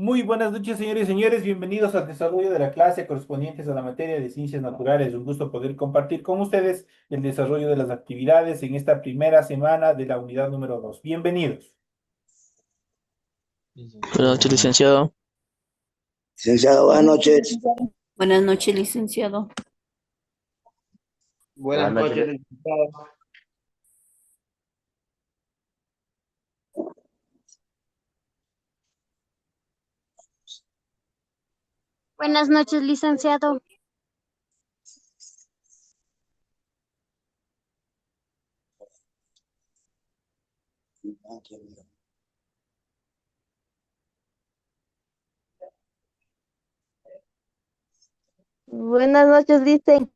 Muy buenas noches, señores y señores. Bienvenidos al desarrollo de la clase correspondientes a la materia de ciencias naturales. Un gusto poder compartir con ustedes el desarrollo de las actividades en esta primera semana de la unidad número 2. Bienvenidos. Buenas noches, licenciado. Licenciado, buenas noches. Buenas noches, licenciado. Buenas noches, licenciado. Buenas noches, licenciado. Buenas noches, dice.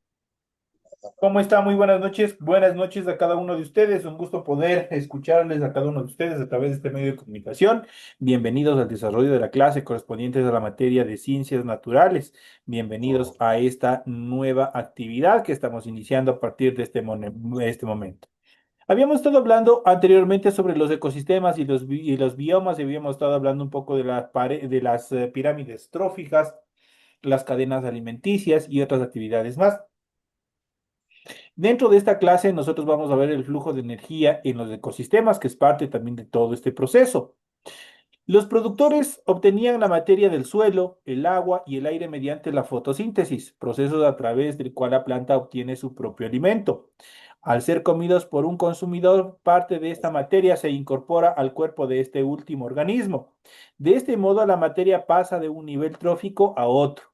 ¿Cómo está? Muy buenas noches. Buenas noches a cada uno de ustedes. Un gusto poder escucharles a cada uno de ustedes a través de este medio de comunicación. Bienvenidos al desarrollo de la clase correspondientes a la materia de ciencias naturales. Bienvenidos a esta nueva actividad que estamos iniciando a partir de este momento. Habíamos estado hablando anteriormente sobre los ecosistemas y los biomas, y habíamos estado hablando un poco de de las pirámides tróficas, las cadenas alimenticias y otras actividades más. Dentro de esta clase nosotros vamos a ver el flujo de energía en los ecosistemas, que es parte también de todo este proceso. Los productores obtenían la materia del suelo, el agua y el aire mediante la fotosíntesis, proceso a través del cual la planta obtiene su propio alimento. Al ser comidos por un consumidor, parte de esta materia se incorpora al cuerpo de este último organismo. De este modo, la materia pasa de un nivel trófico a otro.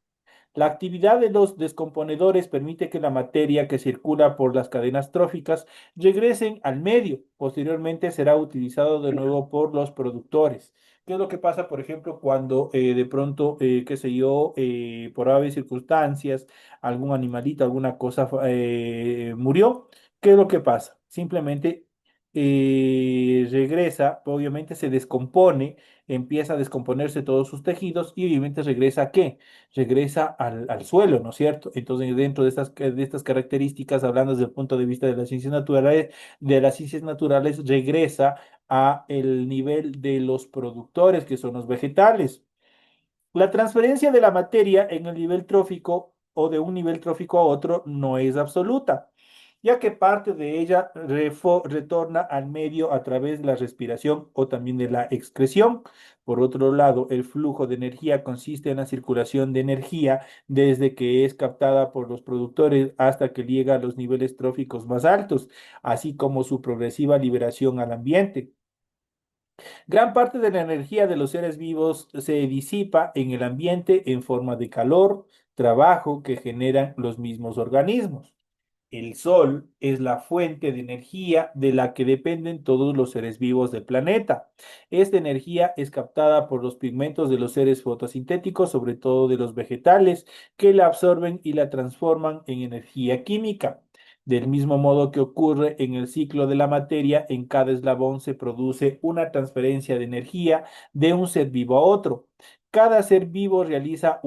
La actividad de los descomponedores permite que la materia que circula por las cadenas tróficas regresen al medio. Posteriormente será utilizado de nuevo por los productores. ¿Qué es lo que pasa, por ejemplo, cuando de pronto, qué sé yo, por aves circunstancias, algún animalito, alguna cosa murió? ¿Qué es lo que pasa? Simplemente regresa, obviamente se descompone, empieza a descomponerse todos sus tejidos y obviamente regresa ¿a qué? Regresa al suelo, ¿no es cierto? Entonces, dentro de estas características, hablando desde el punto de vista de las ciencias naturales, regresa a el nivel de los productores, que son los vegetales. La transferencia de la materia en el nivel trófico o de un nivel trófico a otro no es absoluta, ya que parte de ella retorna al medio a través de la respiración o también de la excreción. Por otro lado, el flujo de energía consiste en la circulación de energía desde que es captada por los productores hasta que llega a los niveles tróficos más altos, así como su progresiva liberación al ambiente. Gran parte de la energía de los seres vivos se disipa en el ambiente en forma de calor, trabajo que generan los mismos organismos. El sol es la fuente de energía de la que dependen todos los seres vivos del planeta. Esta energía es captada por los pigmentos de los seres fotosintéticos, sobre todo de los vegetales, que la absorben y la transforman en energía química. Del mismo modo que ocurre en el ciclo de la materia, en cada eslabón se produce una transferencia de energía de un ser vivo a otro. Cada ser vivo realiza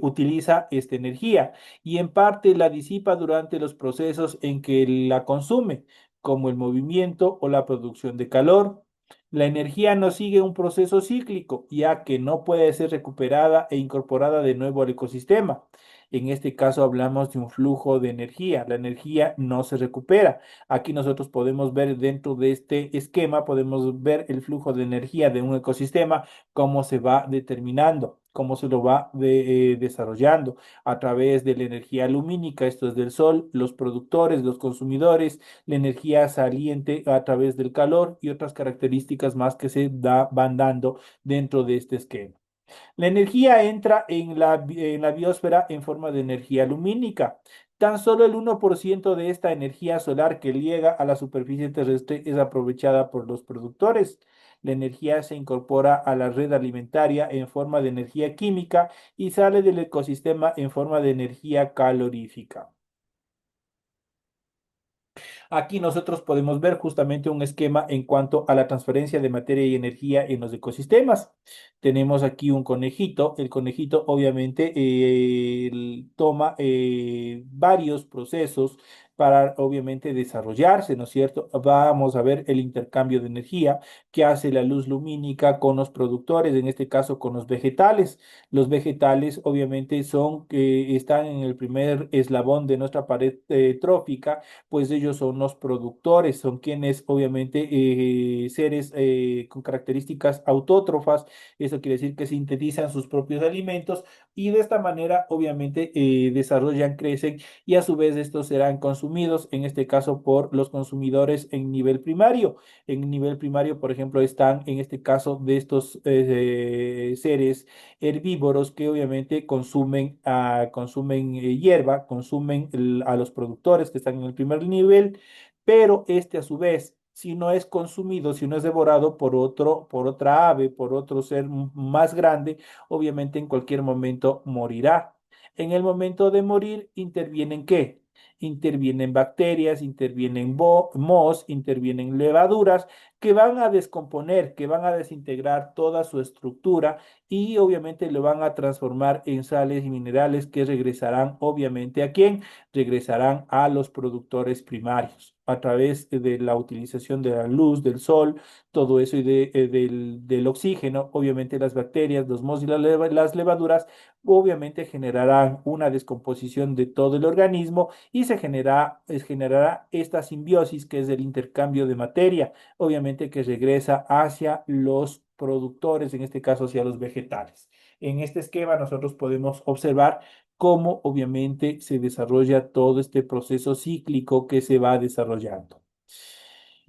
utiliza esta energía y en parte la disipa durante los procesos en que la consume, como el movimiento o la producción de calor. La energía no sigue un proceso cíclico, ya que no puede ser recuperada e incorporada de nuevo al ecosistema. En este caso hablamos de un flujo de energía. La energía no se recupera. Aquí nosotros podemos ver dentro de este esquema, podemos ver el flujo de energía de un ecosistema, cómo se va determinando, cómo se lo va desarrollando a través de la energía lumínica, esto es del sol, los productores, los consumidores, la energía saliente a través del calor y otras características más que van dando dentro de este esquema. La energía entra en en la biosfera en forma de energía lumínica. Tan solo el 1% de esta energía solar que llega a la superficie terrestre es aprovechada por los productores. La energía se incorpora a la red alimentaria en forma de energía química y sale del ecosistema en forma de energía calorífica. Aquí nosotros podemos ver justamente un esquema en cuanto a la transferencia de materia y energía en los ecosistemas. Tenemos aquí un conejito. El conejito obviamente toma varios procesos para obviamente desarrollarse, ¿no es cierto? Vamos a ver el intercambio de energía que hace la luz lumínica con los productores, en este caso con los vegetales. Los vegetales obviamente son que están en el primer eslabón de nuestra pared trófica, pues ellos son los productores, son quienes obviamente seres con características autótrofas, eso quiere decir que sintetizan sus propios alimentos y de esta manera obviamente desarrollan, crecen y a su vez estos serán consumidos, en este caso por los consumidores en nivel primario. En nivel primario, por ejemplo, están en este caso de estos seres herbívoros que obviamente consumen hierba, consumen a los productores que están en el primer nivel, pero este a su vez, si no es consumido, si no es devorado por otra ave, por otro ser más grande, obviamente en cualquier momento morirá. En el momento de morir, ¿intervienen qué? Intervienen bacterias, intervienen mohos, intervienen levaduras que van a descomponer, que van a desintegrar toda su estructura y obviamente lo van a transformar en sales y minerales que regresarán obviamente ¿a quién? Regresarán a los productores primarios a través de la utilización de la luz, del sol, todo eso y del oxígeno. Obviamente las bacterias, los mohos y las levaduras obviamente generarán una descomposición de todo el organismo y generará esta simbiosis que es el intercambio de materia, obviamente que regresa hacia los productores, en este caso hacia los vegetales. En este esquema nosotros podemos observar cómo obviamente se desarrolla todo este proceso cíclico que se va desarrollando.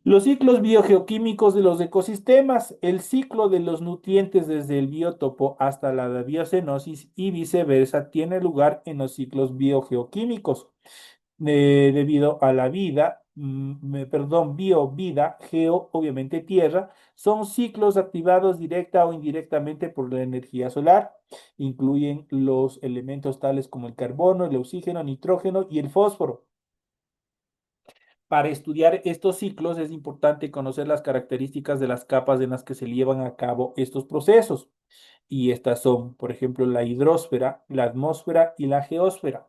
Los ciclos biogeoquímicos de los ecosistemas, el ciclo de los nutrientes desde el biótopo hasta la biocenosis y viceversa tiene lugar en los ciclos biogeoquímicos debido a la vida, perdón, vida, geo, obviamente tierra, son ciclos activados directa o indirectamente por la energía solar. Incluyen los elementos tales como el carbono, el oxígeno, nitrógeno y el fósforo. Para estudiar estos ciclos es importante conocer las características de las capas en las que se llevan a cabo estos procesos. Y estas son, por ejemplo, la hidrosfera, la atmósfera y la geósfera.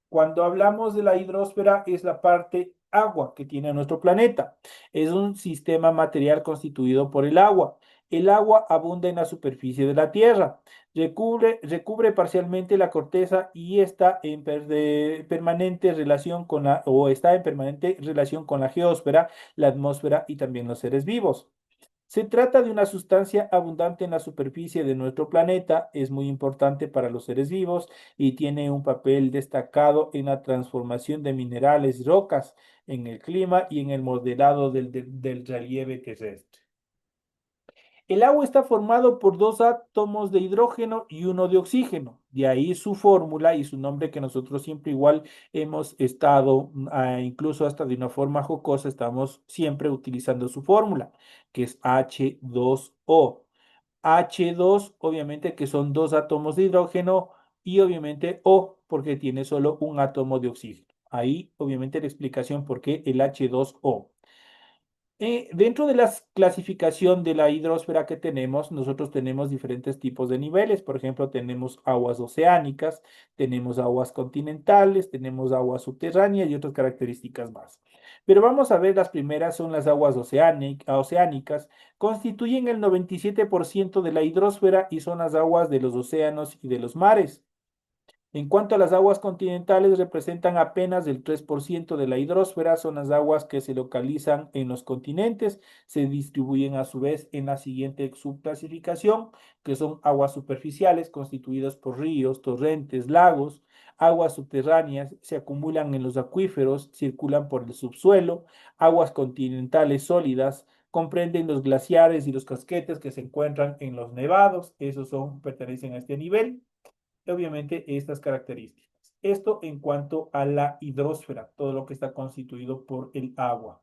Cuando hablamos de la hidrosfera es la parte agua que tiene nuestro planeta. Es un sistema material constituido por el agua. El agua abunda en la superficie de la Tierra, recubre parcialmente la corteza y está en permanente relación con está en permanente relación con la geósfera, la atmósfera y también los seres vivos. Se trata de una sustancia abundante en la superficie de nuestro planeta, es muy importante para los seres vivos y tiene un papel destacado en la transformación de minerales y rocas, en el clima y en el modelado del relieve terrestre. El agua está formado por dos átomos de hidrógeno y uno de oxígeno. De ahí su fórmula y su nombre que nosotros siempre igual hemos estado, incluso hasta de una forma jocosa, estamos siempre utilizando su fórmula, que es H2O. H2, obviamente que son dos átomos de hidrógeno y obviamente O, porque tiene solo un átomo de oxígeno. Ahí, obviamente, la explicación por qué el H2O. Dentro de la clasificación de la hidrosfera que tenemos, nosotros tenemos diferentes tipos de niveles. Por ejemplo, tenemos aguas oceánicas, tenemos aguas continentales, tenemos aguas subterráneas y otras características más. Pero vamos a ver, las primeras son las aguas oceánicas, constituyen el 97% de la hidrosfera y son las aguas de los océanos y de los mares. En cuanto a las aguas continentales, representan apenas el 3% de la hidrosfera, son las aguas que se localizan en los continentes, se distribuyen a su vez en la siguiente subclasificación, que son aguas superficiales constituidas por ríos, torrentes, lagos, aguas subterráneas, se acumulan en los acuíferos, circulan por el subsuelo, aguas continentales sólidas, comprenden los glaciares y los casquetes que se encuentran en los nevados, pertenecen a este nivel obviamente estas características. Esto en cuanto a la hidrosfera, todo lo que está constituido por el agua.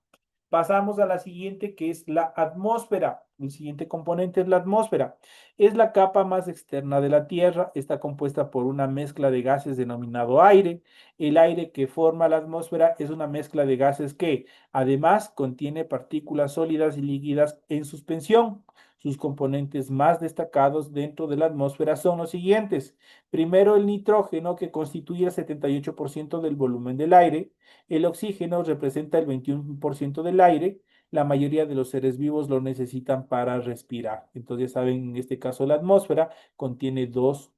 Pasamos a la siguiente, que es la atmósfera. El siguiente componente es la atmósfera. Es la capa más externa de la Tierra. Está compuesta por una mezcla de gases denominado aire. El aire que forma la atmósfera es una mezcla de gases que, además, contiene partículas sólidas y líquidas en suspensión. Sus componentes más destacados dentro de la atmósfera son los siguientes. Primero, el nitrógeno, que constituye el 78% del volumen del aire. El oxígeno representa el 21% del aire. La mayoría de los seres vivos lo necesitan para respirar. Entonces, ya saben, en este caso la atmósfera contiene dos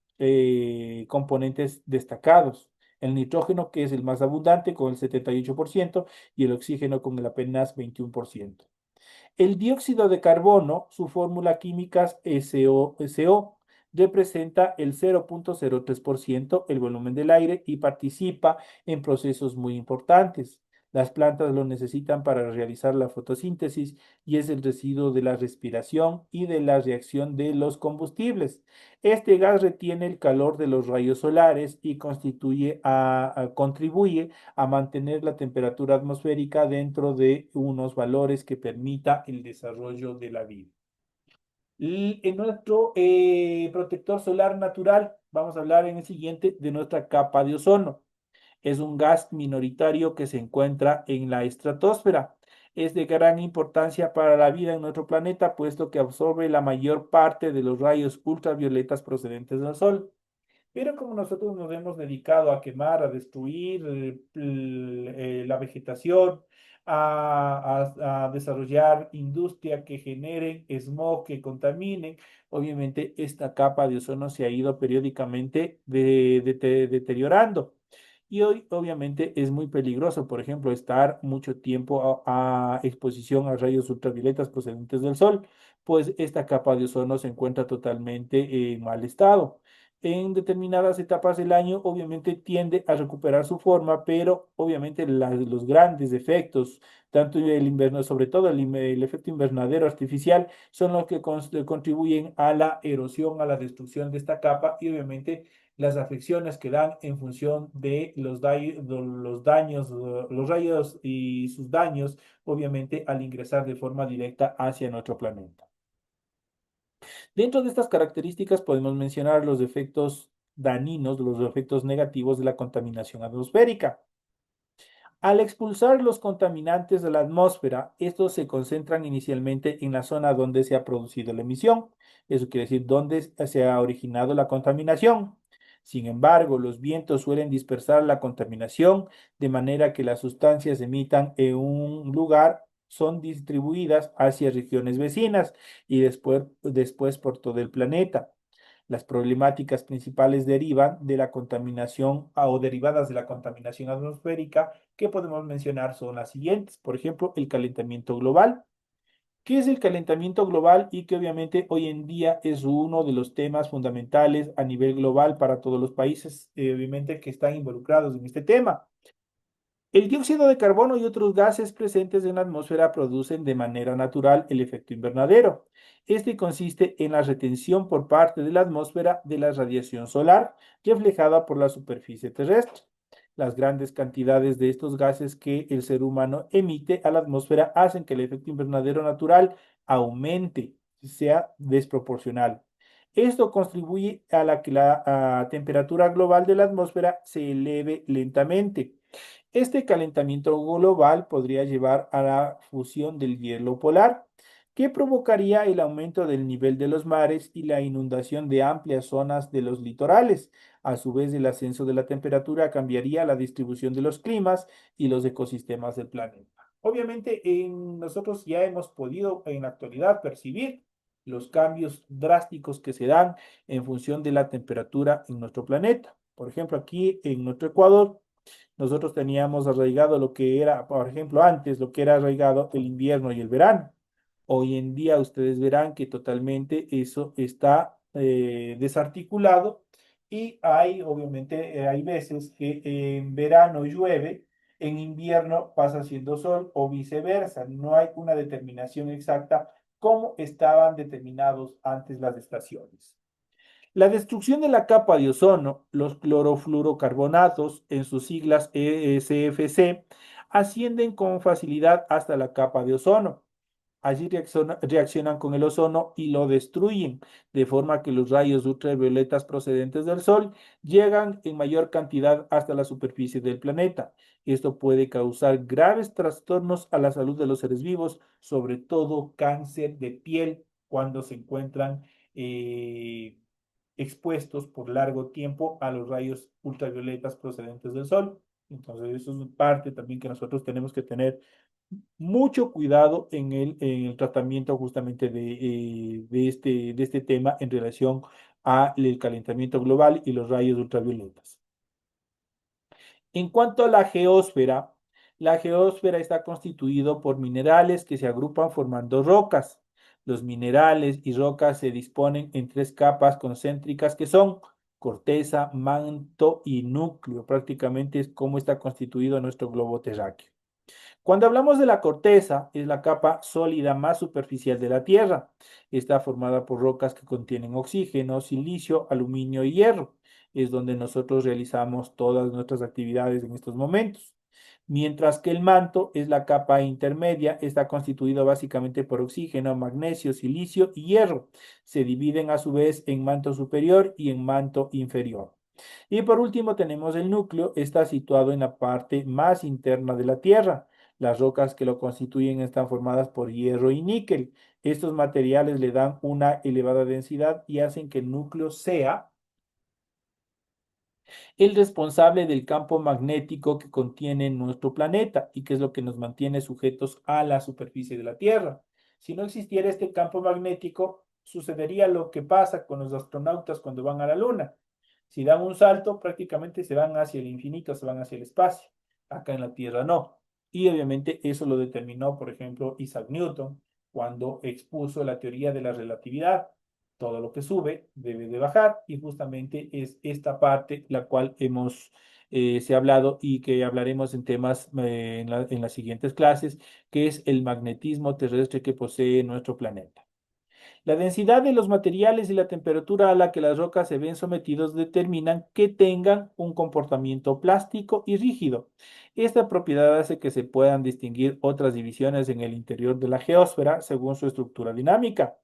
componentes destacados. El nitrógeno, que es el más abundante, con el 78%, y el oxígeno con el apenas 21%. El dióxido de carbono, su fórmula química es SO, representa el 0,03% el volumen del aire y participa en procesos muy importantes. Las plantas lo necesitan para realizar la fotosíntesis y es el residuo de la respiración y de la reacción de los combustibles. Este gas retiene el calor de los rayos solares y contribuye a mantener la temperatura atmosférica dentro de unos valores que permita el desarrollo de la vida. Y en nuestro protector solar natural, vamos a hablar en el siguiente de nuestra capa de ozono. Es un gas minoritario que se encuentra en la estratosfera. Es de gran importancia para la vida en nuestro planeta, puesto que absorbe la mayor parte de los rayos ultravioletas procedentes del Sol. Pero como nosotros nos hemos dedicado a quemar, a destruir la vegetación, a desarrollar industria que genere smog, que contaminen, obviamente esta capa de ozono se ha ido periódicamente deteriorando. Y hoy obviamente es muy peligroso, por ejemplo, estar mucho tiempo a exposición a rayos ultravioletas procedentes del sol, pues esta capa de ozono se encuentra totalmente en mal estado. En determinadas etapas del año, obviamente tiende a recuperar su forma, pero obviamente los grandes efectos, tanto el invierno, sobre todo el efecto invernadero artificial, son los que contribuyen a la erosión, a la destrucción de esta capa y obviamente las afecciones que dan en función de los daños, los rayos y sus daños, obviamente al ingresar de forma directa hacia nuestro planeta. Dentro de estas características podemos mencionar los efectos dañinos, los efectos negativos de la contaminación atmosférica. Al expulsar los contaminantes de la atmósfera, estos se concentran inicialmente en la zona donde se ha producido la emisión, eso quiere decir donde se ha originado la contaminación. Sin embargo, los vientos suelen dispersar la contaminación de manera que las sustancias emitan en un lugar son distribuidas hacia regiones vecinas y después por todo el planeta. Las problemáticas principales derivan de la contaminación o derivadas de la contaminación atmosférica que podemos mencionar son las siguientes. Por ejemplo, el calentamiento global. ¿Qué es el calentamiento global? Y que obviamente hoy en día es uno de los temas fundamentales a nivel global para todos los países, obviamente, que están involucrados en este tema. El dióxido de carbono y otros gases presentes en la atmósfera producen de manera natural el efecto invernadero. Este consiste en la retención por parte de la atmósfera de la radiación solar reflejada por la superficie terrestre. Las grandes cantidades de estos gases que el ser humano emite a la atmósfera hacen que el efecto invernadero natural aumente, sea desproporcional. Esto contribuye a que la temperatura global de la atmósfera se eleve lentamente. Este calentamiento global podría llevar a la fusión del hielo polar, que provocaría el aumento del nivel de los mares y la inundación de amplias zonas de los litorales. A su vez, el ascenso de la temperatura cambiaría la distribución de los climas y los ecosistemas del planeta. Obviamente, nosotros ya hemos podido en la actualidad percibir los cambios drásticos que se dan en función de la temperatura en nuestro planeta. Por ejemplo, aquí en nuestro Ecuador, nosotros teníamos arraigado lo que era, por ejemplo, antes, lo que era arraigado el invierno y el verano. Hoy en día ustedes verán que totalmente eso está desarticulado y hay, obviamente, hay veces que en verano llueve, en invierno pasa siendo sol o viceversa. No hay una determinación exacta cómo estaban determinados antes las estaciones. La destrucción de la capa de ozono, los clorofluorocarbonatos, en sus siglas ESFC, ascienden con facilidad hasta la capa de ozono. Allí reaccionan con el ozono y lo destruyen, de forma que los rayos ultravioletas procedentes del Sol llegan en mayor cantidad hasta la superficie del planeta. Esto puede causar graves trastornos a la salud de los seres vivos, sobre todo cáncer de piel cuando se encuentran expuestos por largo tiempo a los rayos ultravioletas procedentes del sol. Entonces, eso es parte también que nosotros tenemos que tener mucho cuidado en el tratamiento justamente de este tema en relación al calentamiento global y los rayos ultravioletas. En cuanto a la geósfera está constituido por minerales que se agrupan formando rocas. Los minerales y rocas se disponen en tres capas concéntricas que son corteza, manto y núcleo. Prácticamente es cómo está constituido nuestro globo terráqueo. Cuando hablamos de la corteza, es la capa sólida más superficial de la Tierra. Está formada por rocas que contienen oxígeno, silicio, aluminio y hierro. Es donde nosotros realizamos todas nuestras actividades en estos momentos. Mientras que el manto es la capa intermedia, está constituido básicamente por oxígeno, magnesio, silicio y hierro. Se dividen a su vez en manto superior y en manto inferior. Y por último tenemos el núcleo, está situado en la parte más interna de la Tierra. Las rocas que lo constituyen están formadas por hierro y níquel. Estos materiales le dan una elevada densidad y hacen que el núcleo sea el responsable del campo magnético que contiene nuestro planeta y que es lo que nos mantiene sujetos a la superficie de la Tierra. Si no existiera este campo magnético, sucedería lo que pasa con los astronautas cuando van a la Luna. Si dan un salto, prácticamente se van hacia el infinito, se van hacia el espacio. Acá en la Tierra no. Y obviamente eso lo determinó, por ejemplo, Isaac Newton cuando expuso la teoría de la relatividad. Todo lo que sube debe de bajar y justamente es esta parte la cual se ha hablado y que hablaremos en temas en las siguientes clases, que es el magnetismo terrestre que posee nuestro planeta. La densidad de los materiales y la temperatura a la que las rocas se ven sometidos determinan que tengan un comportamiento plástico y rígido. Esta propiedad hace que se puedan distinguir otras divisiones en el interior de la geósfera según su estructura dinámica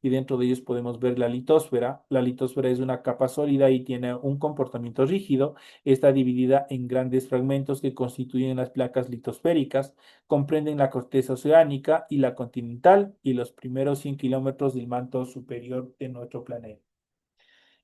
y dentro de ellos podemos ver la litosfera. La litosfera es una capa sólida y tiene un comportamiento rígido. Está dividida en grandes fragmentos que constituyen las placas litosféricas, comprenden la corteza oceánica y la continental y los primeros 100 kilómetros del manto superior de nuestro planeta.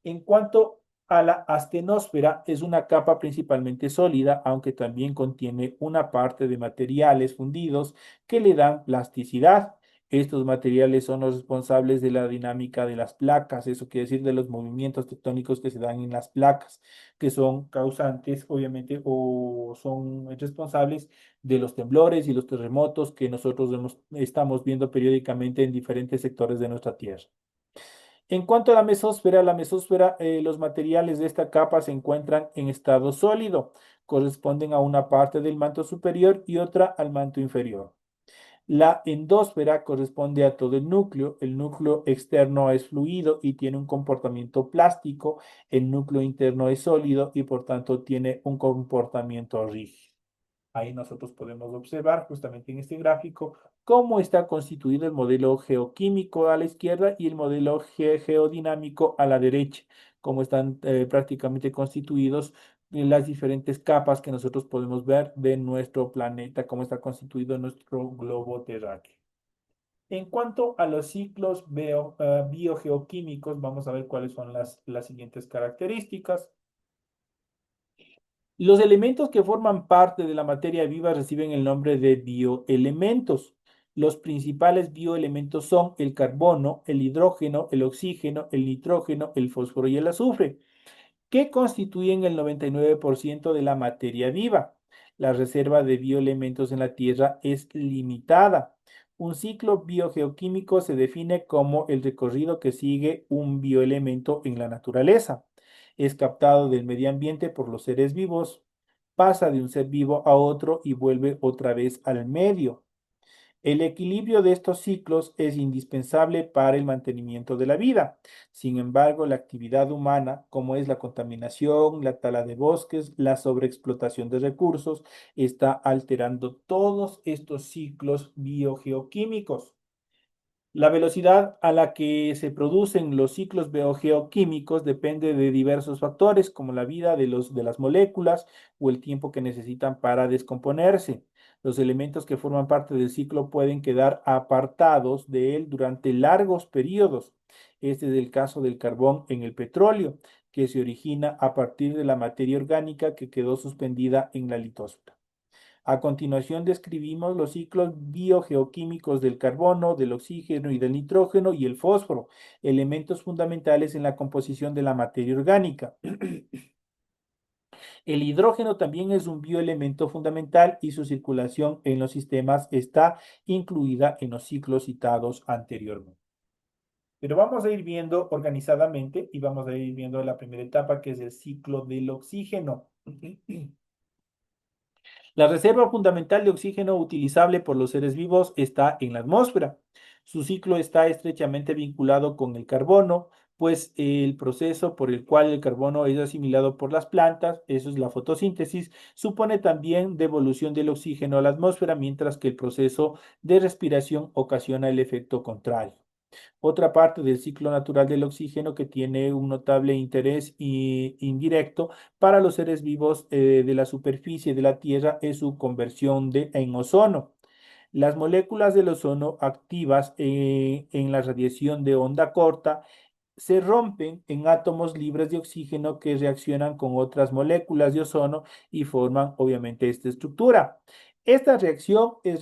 En cuanto a la astenosfera, es una capa principalmente sólida, aunque también contiene una parte de materiales fundidos que le dan plasticidad. Estos materiales son los responsables de la dinámica de las placas, eso quiere decir de los movimientos tectónicos que se dan en las placas, que son causantes, obviamente, o son responsables de los temblores y los terremotos que nosotros estamos viendo periódicamente en diferentes sectores de nuestra Tierra. En cuanto a la mesósfera, los materiales de esta capa se encuentran en estado sólido, corresponden a una parte del manto superior y otra al manto inferior. La endósfera corresponde a todo el núcleo externo es fluido y tiene un comportamiento plástico, el núcleo interno es sólido y por tanto tiene un comportamiento rígido. Ahí nosotros podemos observar justamente en este gráfico cómo está constituido el modelo geoquímico a la izquierda y el modelo geodinámico a la derecha, cómo están prácticamente constituidos las diferentes capas que nosotros podemos ver de nuestro planeta, cómo está constituido nuestro globo terráqueo. En cuanto a los ciclos biogeoquímicos, vamos a ver cuáles son las siguientes características. Los elementos que forman parte de la materia viva reciben el nombre de bioelementos. Los principales bioelementos son el carbono, el hidrógeno, el oxígeno, el nitrógeno, el fósforo y el azufre, que constituyen el 99% de la materia viva. La reserva de bioelementos en la Tierra es limitada. Un ciclo biogeoquímico se define como el recorrido que sigue un bioelemento en la naturaleza. Es captado del medio ambiente por los seres vivos, pasa de un ser vivo a otro y vuelve otra vez al medio. El equilibrio de estos ciclos es indispensable para el mantenimiento de la vida. Sin embargo, la actividad humana, como es la contaminación, la tala de bosques, la sobreexplotación de recursos, está alterando todos estos ciclos biogeoquímicos. La velocidad a la que se producen los ciclos biogeoquímicos depende de diversos factores, como la vida de las moléculas o el tiempo que necesitan para descomponerse. Los elementos que forman parte del ciclo pueden quedar apartados de él durante largos periodos. Este es el caso del carbón en el petróleo, que se origina a partir de la materia orgánica que quedó suspendida en la litosfera. A continuación describimos los ciclos biogeoquímicos del carbono, del oxígeno y del nitrógeno y el fósforo, elementos fundamentales en la composición de la materia orgánica. El hidrógeno también es un bioelemento fundamental y su circulación en los sistemas está incluida en los ciclos citados anteriormente. Pero vamos a ir viendo organizadamente y vamos a ir viendo la primera etapa que es el ciclo del oxígeno. La reserva fundamental de oxígeno utilizable por los seres vivos está en la atmósfera. Su ciclo está estrechamente vinculado con el carbono, pues el proceso por el cual el carbono es asimilado por las plantas, eso es la fotosíntesis, supone también devolución del oxígeno a la atmósfera, mientras que el proceso de respiración ocasiona el efecto contrario. Otra parte del ciclo natural del oxígeno que tiene un notable interés indirecto para los seres vivos de la superficie de la Tierra es su conversión en ozono. Las moléculas del ozono activas en la radiación de onda corta se rompen en átomos libres de oxígeno que reaccionan con otras moléculas de ozono y forman obviamente esta estructura. Esta reacción es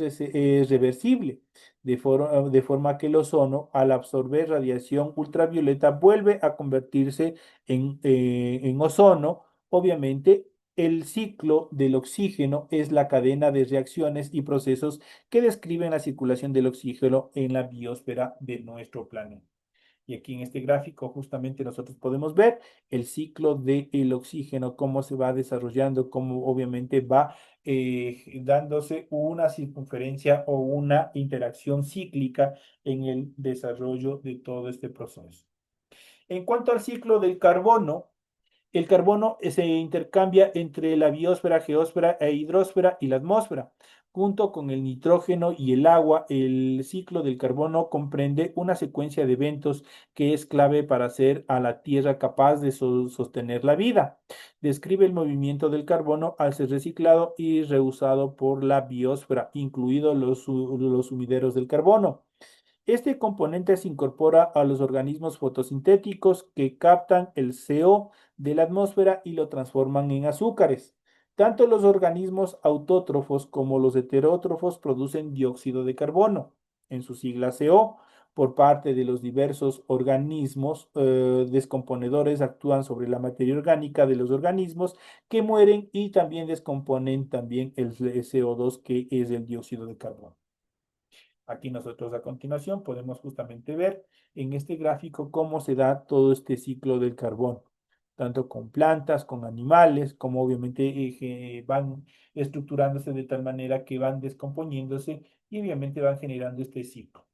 reversible, de forma que el ozono, al absorber radiación ultravioleta, vuelve a convertirse en ozono. Obviamente, el ciclo del oxígeno es la cadena de reacciones y procesos que describen la circulación del oxígeno en la biosfera de nuestro planeta. Y aquí en este gráfico justamente nosotros podemos ver el ciclo del oxígeno, cómo se va desarrollando, cómo obviamente va dándose una circunferencia o una interacción cíclica en el desarrollo de todo este proceso. En cuanto al ciclo del carbono, el carbono se intercambia entre la biosfera, geósfera e hidrosfera y la atmósfera. Junto con el nitrógeno y el agua, el ciclo del carbono comprende una secuencia de eventos que es clave para hacer a la Tierra capaz de sostener la vida. Describe el movimiento del carbono al ser reciclado y reusado por la biosfera, incluidos los sumideros del carbono. Este componente se incorpora a los organismos fotosintéticos que captan el CO de la atmósfera y lo transforman en azúcares. Tanto los organismos autótrofos como los heterótrofos producen dióxido de carbono, en su sigla CO. Por parte de los diversos organismos descomponedores actúan sobre la materia orgánica de los organismos que mueren y también descomponen también el CO2 que es el dióxido de carbono. Aquí nosotros a continuación podemos justamente ver en este gráfico cómo se da todo este ciclo del carbón, tanto con plantas, con animales, como obviamente van estructurándose de tal manera que van descomponiéndose y obviamente van generando este ciclo.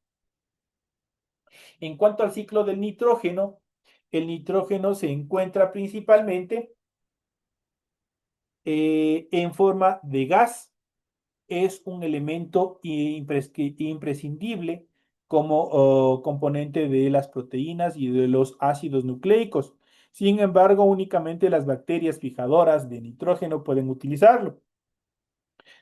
En cuanto al ciclo del nitrógeno, el nitrógeno se encuentra principalmente en forma de gas, es un elemento imprescindible como componente de las proteínas y de los ácidos nucleicos. Sin embargo, únicamente las bacterias fijadoras de nitrógeno pueden utilizarlo.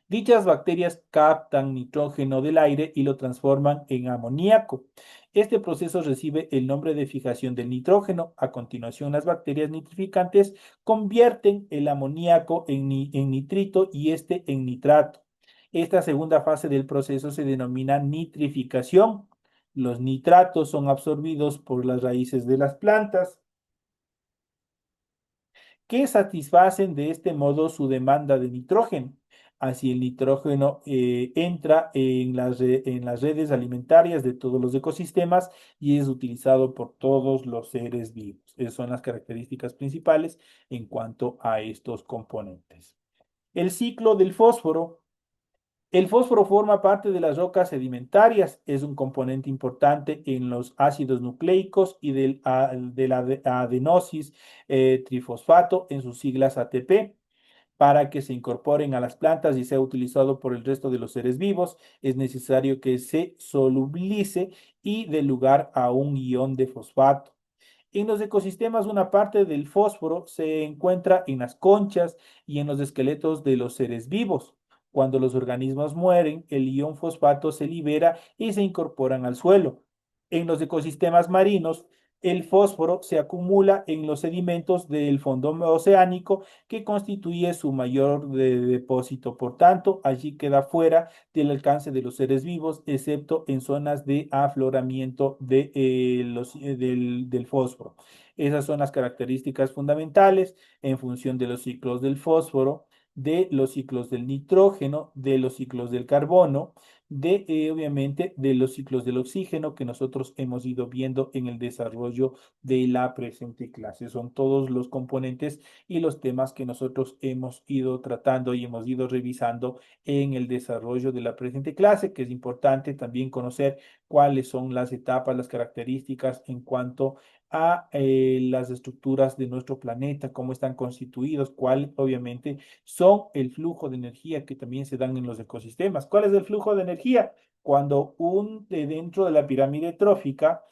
Dichas bacterias captan nitrógeno del aire y lo transforman en amoníaco. Este proceso recibe el nombre de fijación del nitrógeno. A continuación, las bacterias nitrificantes convierten el amoníaco en nitrito y este en nitrato. Esta segunda fase del proceso se denomina nitrificación. Los nitratos son absorbidos por las raíces de las plantas, que satisfacen de este modo su demanda de nitrógeno. Así el nitrógeno entra en las redes alimentarias de todos los ecosistemas y es utilizado por todos los seres vivos. Esas son las características principales en cuanto a estos componentes. El ciclo del fósforo. El fósforo forma parte de las rocas sedimentarias, es un componente importante en los ácidos nucleicos y de la adenosis trifosfato en sus siglas ATP. para que se incorporen a las plantas y sea utilizado por el resto de los seres vivos, es necesario que se solubilice y dé lugar a un ion de fosfato. En los ecosistemas, una parte del fósforo se encuentra en las conchas y en los esqueletos de los seres vivos. Cuando los organismos mueren, el ion fosfato se libera y se incorporan al suelo. En los ecosistemas marinos, el fósforo se acumula en los sedimentos del fondo oceánico, que constituye su mayor depósito. Por tanto, allí queda fuera del alcance de los seres vivos, excepto en zonas de afloramiento del fósforo. Esas son las características fundamentales en función de los ciclos del fósforo, de los ciclos del nitrógeno, de los ciclos del carbono, obviamente de los ciclos del oxígeno que nosotros hemos ido viendo en el desarrollo de la presente clase. Son todos los componentes y los temas que nosotros hemos ido tratando y hemos ido revisando en el desarrollo de la presente clase, que es importante también conocer cuáles son las etapas, las características en cuanto a las estructuras de nuestro planeta, cómo están constituidos, cuál obviamente son el flujo de energía que también se dan en los ecosistemas. ¿Cuál es el flujo de energía? Cuando dentro de la pirámide trófica,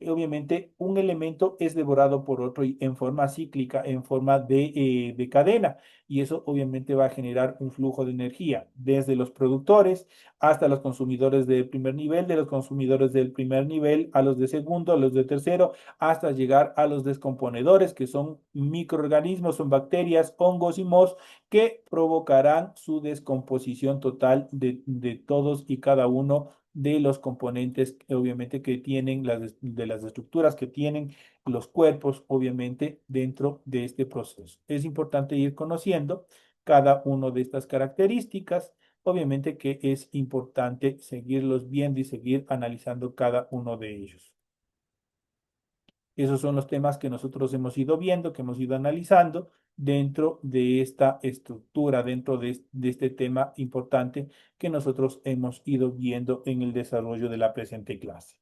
obviamente un elemento es devorado por otro y en forma cíclica, en forma de cadena, y eso obviamente va a generar un flujo de energía desde los productores hasta los consumidores del primer nivel, de los consumidores del primer nivel a los de segundo, a los de tercero, hasta llegar a los descomponedores, que son microorganismos, son bacterias, hongos y mohos que provocarán su descomposición total de todos y cada uno de los componentes, obviamente, que tienen, de las estructuras que tienen los cuerpos, obviamente, dentro de este proceso. Es importante ir conociendo cada una de estas características. Obviamente que es importante seguirlos viendo y seguir analizando cada uno de ellos. Esos son los temas que nosotros hemos ido viendo, que hemos ido analizando dentro de esta estructura, dentro de este tema importante que nosotros hemos ido viendo en el desarrollo de la presente clase.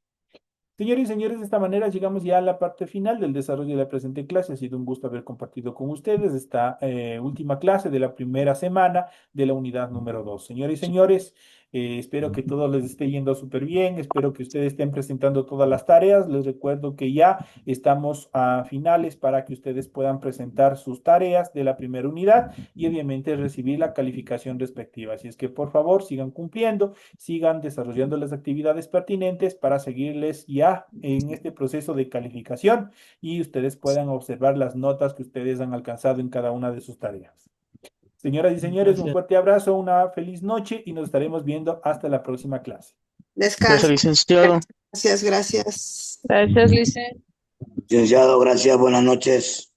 Señores y señores, de esta manera llegamos ya a la parte final del desarrollo de la presente clase. Ha sido un gusto haber compartido con ustedes esta última clase de la primera semana de la unidad número 2. Señores y señores, espero que todo les esté yendo súper bien. Espero que ustedes estén presentando todas las tareas. Les recuerdo que ya estamos a finales para que ustedes puedan presentar sus tareas de la primera unidad y obviamente recibir la calificación respectiva. Así es que por favor sigan cumpliendo, sigan desarrollando las actividades pertinentes para seguirles ya en este proceso de calificación y ustedes puedan observar las notas que ustedes han alcanzado en cada una de sus tareas. Señoras y señores, un fuerte abrazo, una feliz noche y nos estaremos viendo hasta la próxima clase. Gracias, licenciado. Gracias, gracias. Gracias, Licen. Licenciado, gracias, buenas noches.